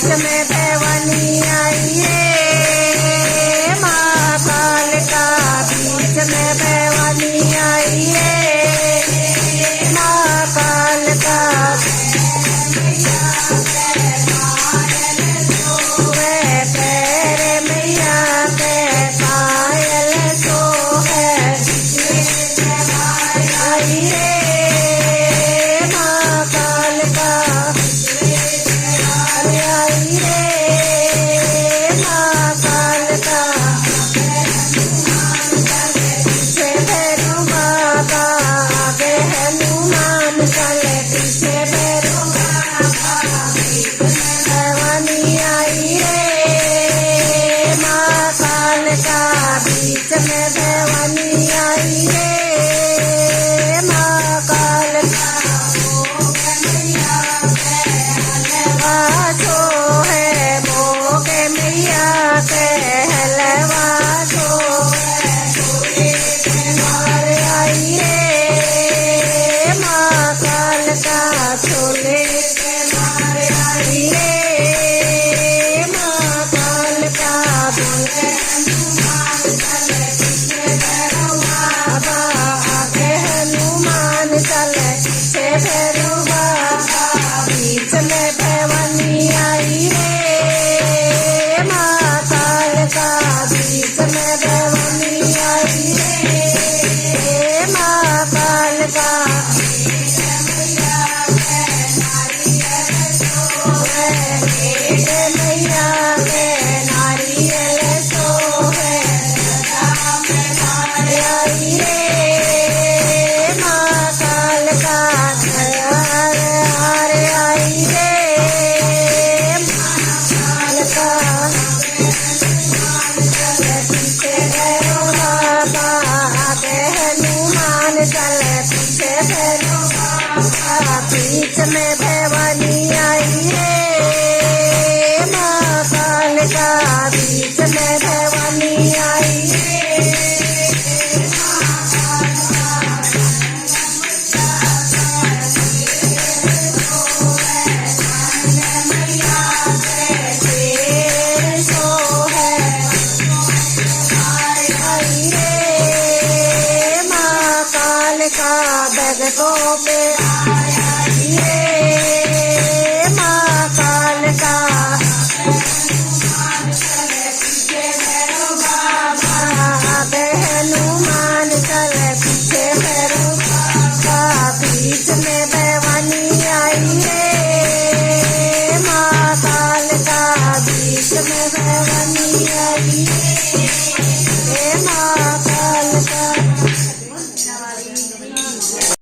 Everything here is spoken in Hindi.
बीच में भवानी आई रे, माँ कालिका बीच में भवानी आई रे, माँ कालिका पैर मैया के पायल सोहे आई रे, माँ कालिका आई रे, माँ कालिका पीछे भैरू बाबा आगे हनुमान चले, पीछे भैरू भवानी आई रे, माँ कालिका बीच में भवानी आई रे, माँ कालिका हलवा है मोगे मैया के हलवा मार आई रे, माँ कालिका छोले मार आई रे, माँ कालिका बाबा आगे हनुमान चले, पीछे भैरू बाबा बीच में भवानी आई रे, माँ कालिका बीच में भवानी आई रे, माँ कालिका मैया के नारियल सोहे आई रे, माँ कालिका हार आई रे, कालिका पीछे भैरू बाबा आगे हनुमान चले, पीछे भैरू बाबा बीच में भवानी आई रे, माँ कालिका बीच में भवानी आई रे, शेर सोहे आई रे, माँ कालिका भगतों पे आई रे, माँ कालिका आगे हनुमान चले, पीछे भैरू बाबा बीच में भवानी आई रे, माँ कालिका बीच में भवानी आई रे।